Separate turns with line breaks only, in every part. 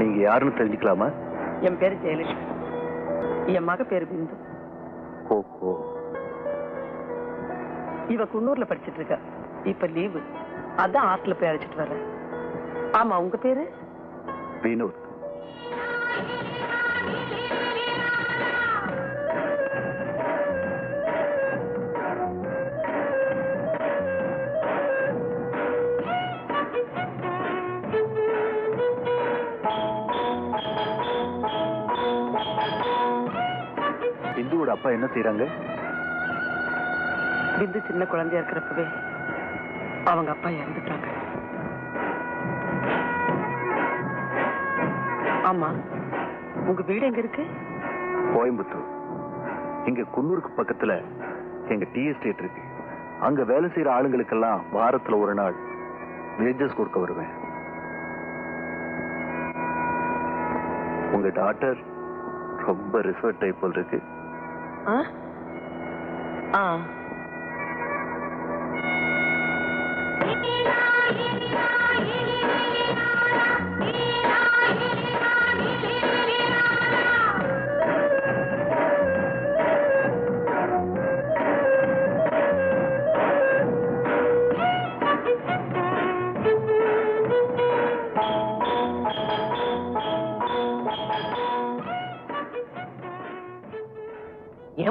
நீங்க யாருன்னு தெரிஞ்சுக்கலாமா?
என் பேரு ஜெயலட்சுமி. என் மக பேரு பிந்து.
ஓஹோ.
இவ குன்னூர்ல படிச்சிட்டு இருக்கா. இப்ப லீவு, அதான் ஹாஸ்டல்ல போய் அழைச்சிட்டு வர்றேன். ஆமா, உங்க பேரு?
வினோத். பிந்துவோட அப்பா என்ன செய்யறாங்க?
பிந்து சின்ன குழந்தையா இருக்கிறப்பவே அவங்க அப்பா இறந்துட்டாங்க. ஆமா, உங்க வீடு எங்க இருக்கு?
கோயம்புத்தூர். இங்க குன்னூருக்கு பக்கத்துல எங்க டீ எஸ்டேட் இருக்கு. அங்க வேலை செய்யற ஆளுங்களுக்கெல்லாம் வாரத்துல ஒரு நாள் வேஜஸ் கொடுக்க வருவேன். உங்க டாக்டர் ரொம்ப ரிசர்வ் டைப் போல் இருக்கு.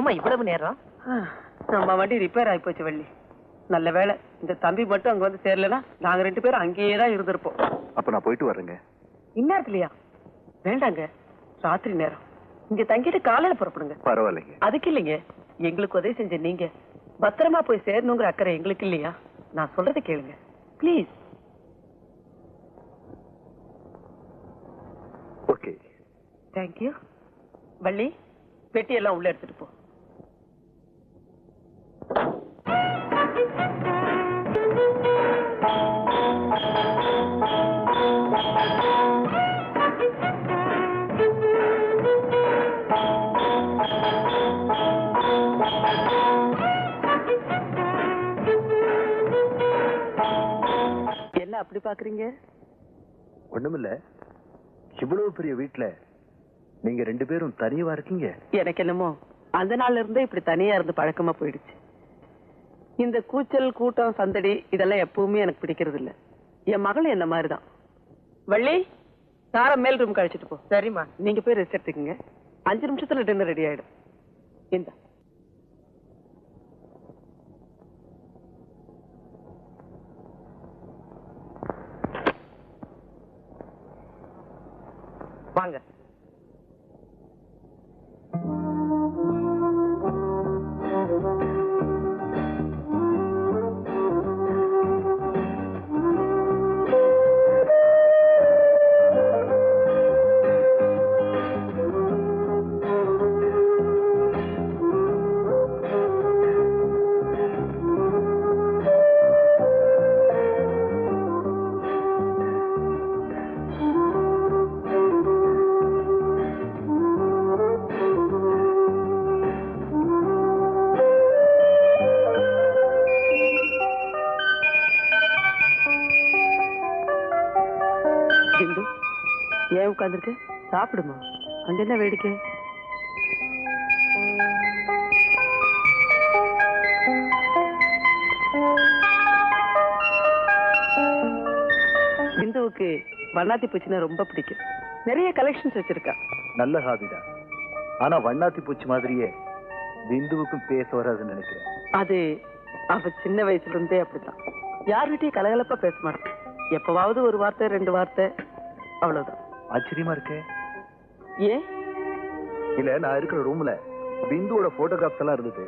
ஏமா இவ்வளவு நேரம்? நம்ம வண்டி ரிப்பேர் ஆகி போச்சு வள்ளி. நல்ல வேலை இந்த தம்பி மட்டும் அங்க வந்து சேரலனா நாங்க 2 பேரும் அங்கேயே தான் இருந்திருப்போம்.
அப்ப நான் போயிட்டு வரேங்க.
இந்நேரத்துலயா? வேண்டாங்க, ராத்திரி நேரம். இங்க தங்கிட்டு காலையில புறப்படுங்க.
பரவாயில்லைங்க.
அதுக்கு இல்லைங்க, எங்களுக்கு உதவி செஞ்ச நீங்க பத்திரமா போய் சேரணுங்கிற அக்கறை எங்களுக்கு இல்லையா? நான் சொல்றதை கேளுங்க பிளீஸ்.
ஓகே.
தேங்க்யூ. வள்ளி, பெட்டியெல்லாம் உள்ள எடுத்துட்டு போ. என்ன அப்படி பாக்குறீங்க?
ஒண்ணுமில்ல. இவ்வளவு பெரிய வீட்டுல நீங்க 2 பேரும் தனியா இருக்கீங்க.
எனக்கு என்னமோ அந்த நாள்ல இருந்தே இப்படி தனியா இருந்து பழக்கமா போயிடுச்சு. இந்த கூச்சல் கூட்டம் சந்தடி இதெல்லாம் எப்பவுமே எனக்கு பிடிக்கிறது இல்ல. என் மகளும் என்ன மாதிரிதான். வள்ளி, சார மேல் ரூம் கழிச்சிட்டு போ. சரிம்மா, நீங்க போய் ரெஸ்ட் எடுத்துக்கங்க. 5 நிமிஷத்துல டின்னர் ரெடி ஆயிடும். இந்த வாங்க. ஏன் உட்கார்ந்துருக்கு? சாப்பிடுமா. அங்க என்ன வேடிக்கை? பிந்துவுக்கு வண்ணாத்தி பூச்சினா ரொம்ப பிடிக்கும். நிறைய கலெக்ஷன்ஸ் வச்சிருக்கா.
நல்ல ஹாபிதான். ஆனா வண்ணாத்தி பூச்சி மாதிரியே பிந்துவுக்கும் பேச வராதுன்னு நினைக்கிறேன். அது
அவ சின்ன வயசுல இருந்தே அப்படித்தான். யார்கிட்டயும் கலகலப்பா பேச மாட்டேன். எப்பவாவது ஒரு வார்த்தை 2 வார்த்தை, அவ்வளவுதான்.
ஆச்சரியமா இருக்கு.
ஏன்?
இல்ல, நான் இருக்கிற ரூம்ல பிந்துவோட போட்டோகிராஃப்ஸ் எல்லாம் இருந்தது.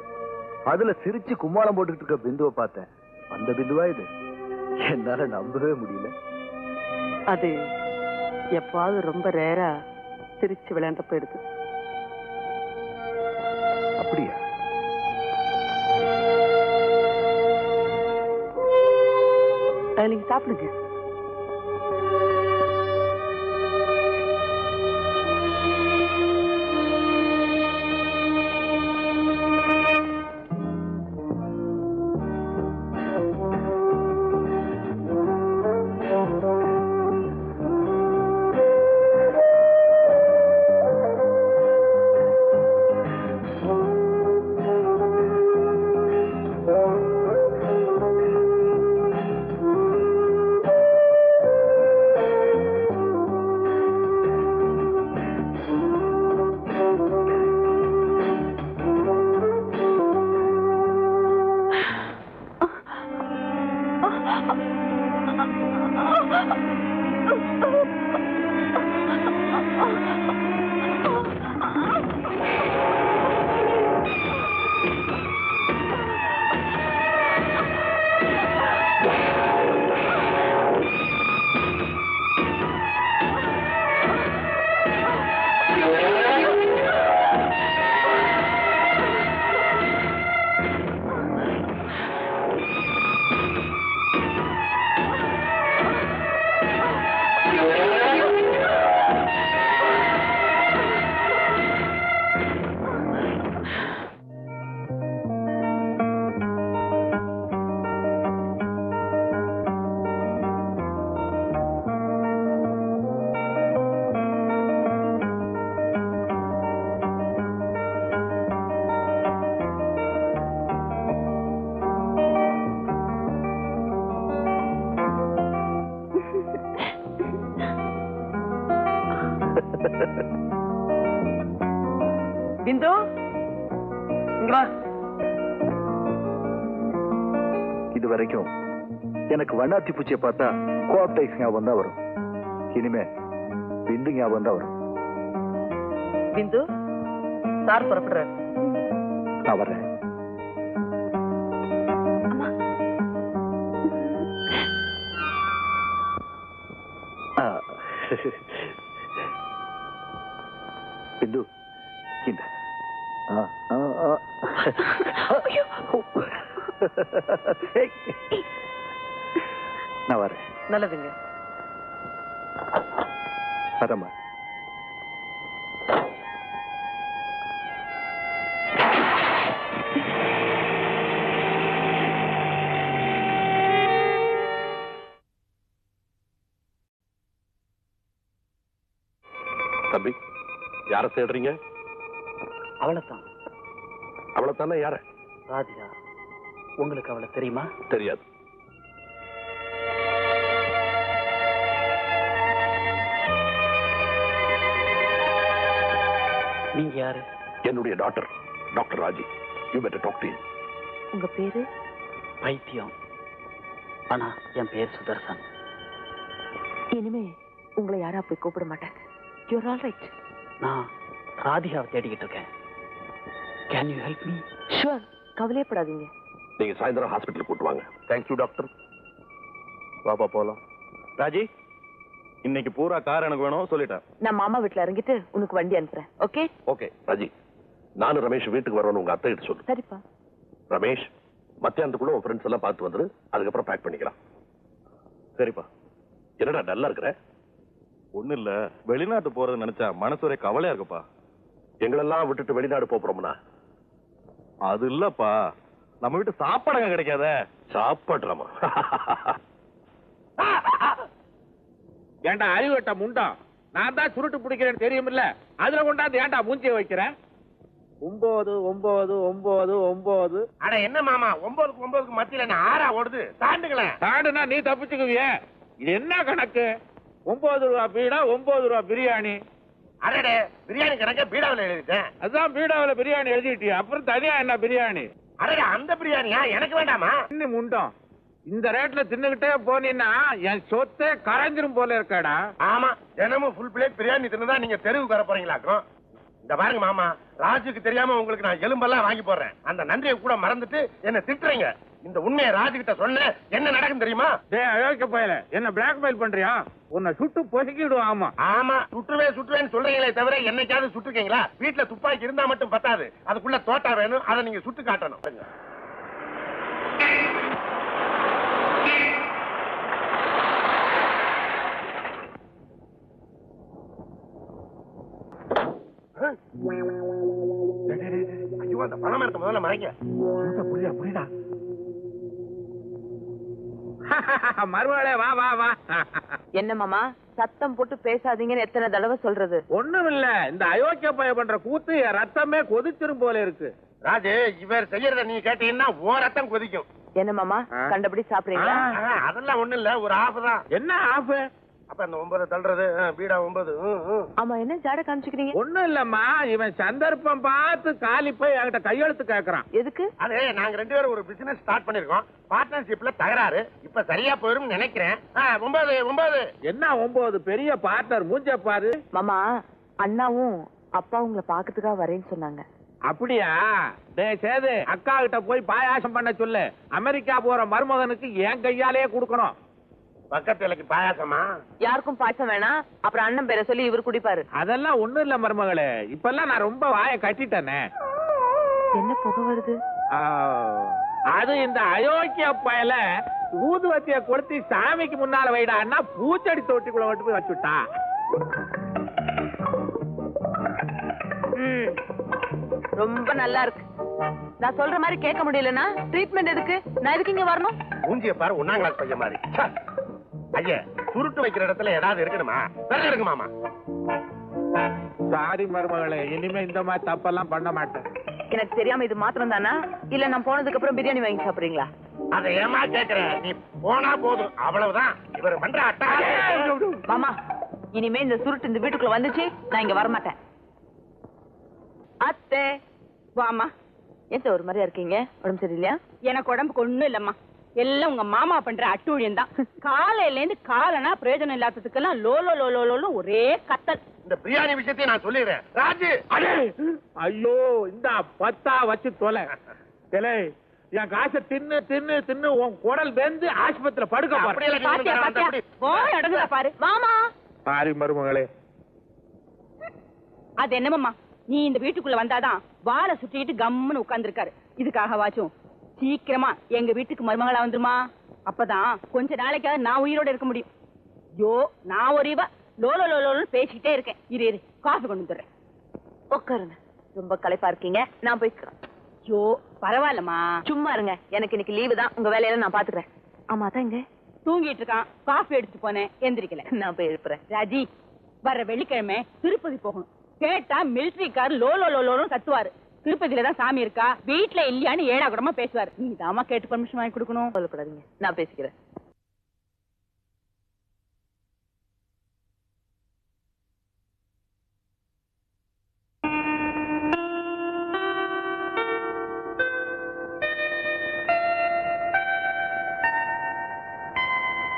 அதுல சிரிச்சு கும்மாளம் போட்டுட்டு இருக்க பிந்துவை பார்த்தேன். அந்த பிந்துவா இது? என்னால நம்பவே முடியல.
அது எப்பாவது ரொம்ப ரேரா சிரிச்சு விளையாண்டப்ப எடுத்து.
அப்படியா?
நீங்க சாப்பிடுங்க. பிந்து இங்க வா.
இது வரைக்கும் எனக்கு வண்ணாத்தி பூச்சியை பார்த்தா கோஆப்டைஸ் ஞாபகம் தான் வரும். இனிமே பிந்து ஞாபகம் தான் வரும்.
பிந்து சார் புறப்படுறாரு.
நான் வர்றேன். பிந்து இந்த நான் வரேன்.
நல்லதுங்க.
வரமா.
தம்பி, யார தேடுறீங்க?
அவளைத்தான்.
அவளைத்தானே? யார?
ராதிகா. உங்களுக்கு அவளை தெரியுமா?
தெரியாது.
நீங்க யாரு?
என்னுடைய doctor Raji. You better talk to him.
உங்க பேரு?
பைத்தியம். ஆனா என் பேர் சுதர்சன்.
இனிமே உங்களை யாரும் அப்படி கூப்பிட மாட்டாங்க. You're all right.
நான் ராதிகாவை தேடிக்கிட்டு இருக்கேன். Can you help me?
Sure. கவலையப்படாதீங்க.
நீங்க சாயந்தரம் ஹாஸ்பிட்டல் கூட்டு வாங்க.
Thank you doctor. பாப்பா போலாம்.
ராஜி, இன்னைக்கு பூரா கார் எனக்கு வேணும் சொல்லிட்டேன்.
நான் மாமா வீட்டுல இறங்கிட்டு உனக்கு வண்டி அனுப்புறேன். ஓகே?
ஓகே. ராஜி, நானும் ரமேஷ் வீட்டுக்கு வரணும். உங்க அத்தை கிட்ட சொல்லு.
சரிப்பா.
ரமேஷ், மத்தியானத்துக்குள்ள உன் ஃப்ரெண்ட்ஸ் எல்லாம் பார்த்து வந்துரு. அதுக்கப்புறம் பேக் பண்ணிக்கலாம்.
சரிப்பா.
என்னடா டல்லா இருக்கிற?
ஒண்ணு இல்ல, வெளிநாட்டு போறது நினைச்சா மனசு ஒரே கவலையா இருக்குப்பா.
எங்களெல்லாம் விட்டுட்டு வெளிநாடு போறோம்னா?
அது இல்லப்பா, நம்ம வீட்டு சாப்பாடு கிடைக்காத.
சாப்பாடுறாமா?
ஏண்டா அறிவட்ட முண்டம், நான் தான் சுருட்டு பிடிக்கிறேன்னு தெரியுமில்ல, அதுல கொண்டாந்து ஏண்டா மூஞ்சிய வைக்கிறேன்? 9 9 9 9.
அட என்ன மாமா, 9க்கு 9க்கு மத்தியில நான் 6 ஓடுது. தாண்டுங்களேன்.
தாண்டுனா நீ தப்பிச்சுக்குவிய. இது என்ன கணக்கு? 9 ரூபா பீடா, 9 ரூபா பிரியாணி.
அடடே, பிரியாணி கணக்க பீடாவில் எழுதிட்டேன்.
அதான் பீடாவில் பிரியாணி எழுதிட்டியா, அப்புறம் தனியா என்ன பிரியாணி?
அடடே, அந்த பிரியாணியா? எனக்கு வேண்டாமா?
இன்னும் முண்டம், இந்த ரேட்ல தின்னுகிட்டே போனீன்னா என் சொத்தே கரைஞ்சிரும் போல இருக்காடா.
ஆமா, தினமும் ஃபுல் பிளேட் பிரியாணி தின்னுதான் நீங்க தெருவுக்கு வர போறீங்களாக்கும். இந்த பாருங்க மாமா, ராஜுக்கு தெரியாம உங்களுக்கு நான் எலும்பெல்லாம் வாங்கி போடுறேன். அந்த நன்றியை கூட மறந்துட்டு என்ன திட்டுறீங்க. இந்த உண்மையை ராஜு கிட்ட சொன்ன என்ன நடக்கும் தெரியுமா?
டேய் அயோக்கிய பயலே, என்ன பிளாக்மெயில் பண்றியா? உன்னை சுட்டு பொசுக்கிடுவோம். ஆமா
ஆமா, சுட்டுவேன்னு சொல்றீங்களே தவிர என்னைக்காவது சுட்டுருக்கீங்களா? வீட்டுல துப்பாக்கி இருந்தா மட்டும் பத்தாது, அதுக்குள்ள தோட்டா வேணும். அதை நீங்க சுட்டு காட்டணும். ஐயோ, அந்த பணம் இருக்க முதல்ல மறைக்க. புரியுதா?
மறுவாளே வா வா வா.
என்ன மாமா, சத்தம் போட்டு பேசாதீங்கன்னு எத்தனை தடவை சொல்றது?
ஒண்ணும் இல்ல, இந்த அயோக்கிய பைய பண்ற கூத்து என் ரத்தமே கொதிச்சிரும் போல இருக்கு.
ராஜு, இவர் செய்யறத நீ கேட்டீங்கன்னா ஓ ரத்தம் கொதிக்கும்.
என்ன மாமா, கண்டபடி சாப்பிடுறீங்களா?
அதெல்லாம் ஒண்ணு இல்ல, ஒரு ஆஃப் தான்.
என்ன ஆஃப்?
அப்ப அந்த 9 தள்ளுறது, பீடா 9.
ஆமா, என்ன ஜாட காமிச்சுக்கிறீங்க?
ஒண்ணும் இல்லம்மா, இவன் சந்தர்ப்பம் பார்த்து காலி போய் என்கிட்ட கையெழுத்து கேக்குறான்.
எதுக்கு?
அது நாங்க 2 பேரும் ஒரு பிசினஸ் ஸ்டார்ட் பண்ணிருக்கோம். பார்ட்னர்ஷிப்ல தகராறு. இப்ப சரியா போயிரும் நினைக்கிறேன். 9.
என்ன 9? பெரிய பார்ட்னர் மூஞ்ச பாரு.
மாமா, அண்ணாவும் அப்பா உங்களை பாக்கிறதுக்காக வரேன்னு சொன்னாங்க.
அப்படியா? டேய் சேது, அக்கா கிட்ட போய் பாயாசம் பண்ண சொல்லு. அமெரிக்கா போற மருமகனுக்கு என் கையாலே கொடுக்கணும்.
பக்கத்து இலைக்கு பாயாசமா?
யாருக்கும் பாயசம் வேணாம். அப்புறம் அண்ணன் பேரை சொல்லி இவர் குடிப்பாரு.
அதெல்லாம் ஒண்ணும் இல்ல மருமகளே, இப்பெல்லாம் நான் ரொம்ப வாயை கட்டிட்டேனே.
என்ன புகை வருது?
அது இந்த அயோக்கிய பயல ஊதுவத்திய கொளுத்தி சாமிக்கு முன்னால வைடான்னா பூச்செடி தொட்டிக்குள்ள மட்டும் போய் வச்சுட்டா.
ரொம்ப நல்லா இருக்கு. நான் சொல்ற மாதிரி கேட்க முடியலன்னா ட்ரீட்மெண்ட் எதுக்கு? நான் எதுக்கு இங்க வரணும்?
மூஞ்சிய பாரு, 1ஆம் கிளாஸ் பையன் மாதிரி. ஐயா, சுருட்டு வைக்கிற இடத்துல ஏதாவது இருக்கணுமா? வெள்ள இருக்கு மாமா.
சாரி மருமகளே, இனிமே இந்த மாதிரி தப்பெல்லாம் பண்ண மாட்டேன்.
எனக்கு தெரியாம இது மாத்திரம் தானா, இல்ல நான் போனதுக்கு அப்புறம் பிரியாணி வாங்கி சாப்பிடுறீங்களா?
அதை ஏமா கேக்குறேன்? நீ போனா போதும், அவ்வளவுதான். இவர் பண்ற அட்டா.
மாமா,
இனிமே இந்த சுருட்டு இந்த வீட்டுக்குள்ள வந்துச்சு நான் இங்க வரமாட்டேன்.
அத்தை வாமா.
எந்த ஒரு மாதிரியா இருக்கீங்க? உடம்பு சரியில்லையா?
எனக்கு உடம்புக்கு ஒண்ணும் இல்லம்மா, எல்லாம் உங்க மாமா பண்ற அட்டூழியம் தான். காலையில இருந்து காலனா பிரயோஜனம் இல்லாததுக்கெல்லாம் லோலோ லோலோ ஒரே கத்தல்.
இந்த பிரியாணி விஷயத்தை நான் சொல்லிடுறேன். ராஜு
ஐயோ இந்த 10 வச்சு தொலை. என் காசை தின்னு தின்னு தின்னு உன் குடல் வெந்து ஆஸ்பத்திரியில படுக்க
பாரு மாமா.
பாரு மருமகளே,
அது என்னமாமா நீ இந்த வீட்டுக்குள்ள வந்தாதான் வாழை சுட்டிட்டு கம்முன்னு உட்கார்ந்து இருக்காரு. இதுக்காக வாச்சும் சீக்கிரமா எங்க வீட்டுக்கு மருமகளா வந்துருமா, அப்பதான் கொஞ்ச நாளைக்காவது நான் உயிரோட இருக்க முடியும். யோ நான் ஒரு இவ லோலோ லோலோன்னு பேசிக்கிட்டே இருக்கேன். இரு இரு காஃபி கொண்டு வந்துடுறேன்.
உட்காருங்க. ரொம்ப களைப்பா இருக்கீங்க, நான் போய்க்கிறேன்.
யோ பரவாயில்லம்மா,
சும்மா இருங்க, எனக்கு இன்னைக்கு லீவு தான். உங்க வேலையெல்லாம் நான் பாத்துக்கிறேன். ஆமா தான் இங்க
தூங்கிட்டு இருக்கான். காஃபி எடுத்துட்டு போனேன், எந்திரிக்கல.
நான் போய் எழுப்புறேன்.
ராஜி வர்ற வெள்ளிக்கிழமை திருப்பதி போகணும். கேட்டா மிலிட்டரிக்கார் லோலோ லோலோன்னு கத்துவாரு. திருப்பதியில தான் சாமி இருக்கா, வீட்டுல இல்லையான்னு ஏடா கூடமா பேசுவாரு. நீ தாமா கேட்டு பர்மிஷன் வாங்கி கொடுக்கணும்.
சொல்லப்படாதீங்க, நான் பேசிக்கிறேன்.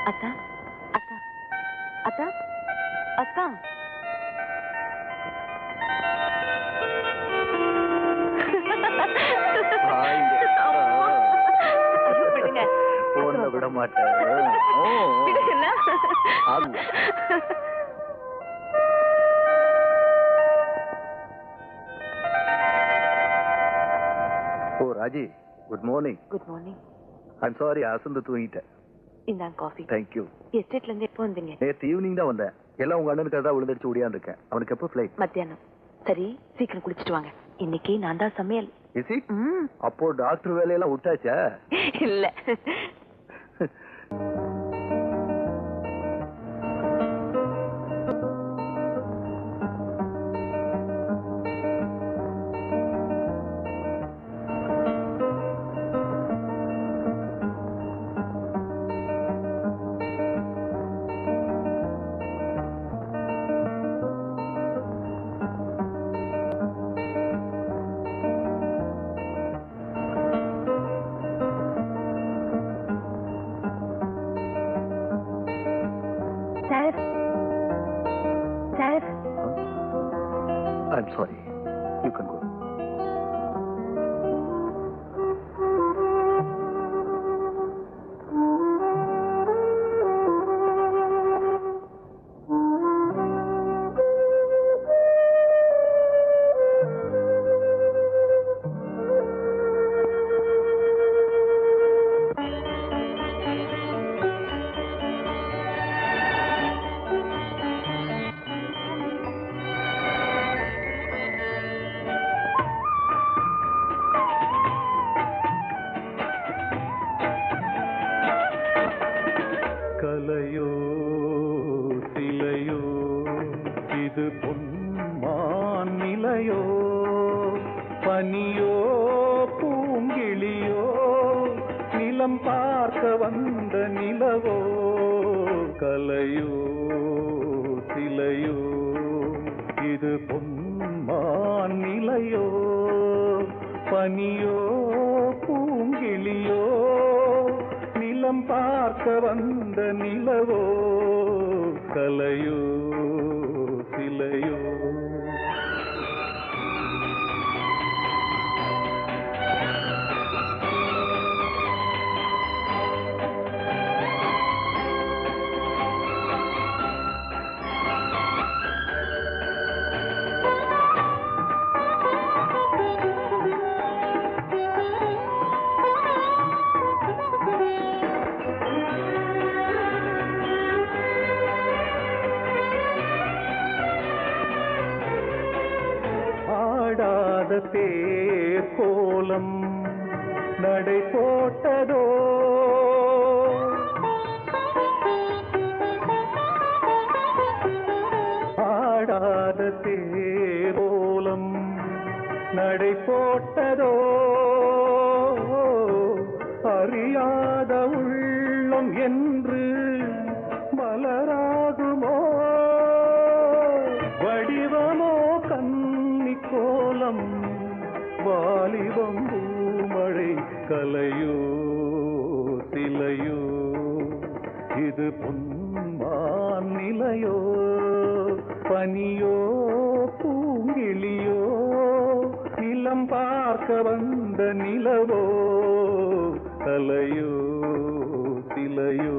அத்தா அத்தா அத்தா அத்தா
போன விட மாட்டேன். Oh Raji, good morning.
Good morning.
I'm sorry, அசந்து தூங்கிட்டேன்.
இந்தாங்க காஃபி.
தேங்க்யூ.
எஸ்டேட்ல இருந்து எப்போ வந்தீங்க?
நேற்று ஈவினிங் தான் வந்தேன். எல்லாம் உங்க அண்ணனுக்கு தான் விழுந்துருச்சு ஓடியாந்து இருக்கேன். அவனுக்கு எப்போ ஃபிளைட்?
மத்தியானம். சரி சீக்கிரம் குளிச்சுட்டு வாங்க, இன்னைக்கு நான் தான் சமையல்.
அப்போ டாக்டர் வேலையெல்லாம் விட்டாச்சா?
இல்ல.
I'm sorry. You can go.
கலையோ சிலையோ இது பொன்மான் நிலையோ, பனியோ பூங்கிளியோ, நிலம் பார்க்க வந்த நிலவோ. கலையோ சிலையோ இது பொன்மான் நிலையோ, பனியோ பூங்கிளியோ, நிலம் பார்க்க வந்த நிலவோ. கலையோ சிலையோ. தேர் கோலம் நடை போட்டதோ, ஆடாத தேர் கோலம் நடை போட்டதோ, அறியாத உள்ளம் என்று மலராகுமோ. காலம் வாலிபம் பூமழை கலையோ சிலையோ இது பொன்மான் நிலையோ பனியோ பூங்கிளியோ நிலம் பார்க்க வந்த நிலவோ கலையோ சிலையோ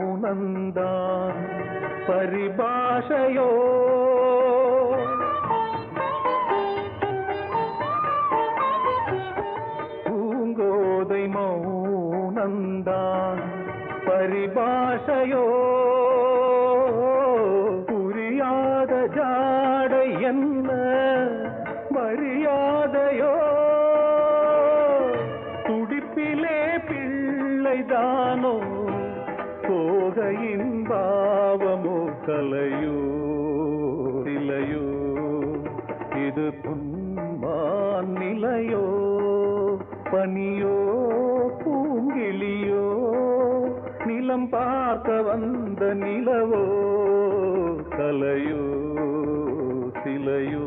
மௌனந்தான் பரிபாஷையோ பூங்கோதை மௌனந்தான் பரிபாஷையோ புரியாத ஜாடை என்ன மரியாதையோ துடிப்பிலே பிள்ளைதானோ சோகையின் பாவமோ கலையோ சிலையோ இது பொன்மான் நிலையோ பனியோ பூங்கிளியோ நிலம் பார்க்க வந்த நிலவோ கலையோ சிலையோ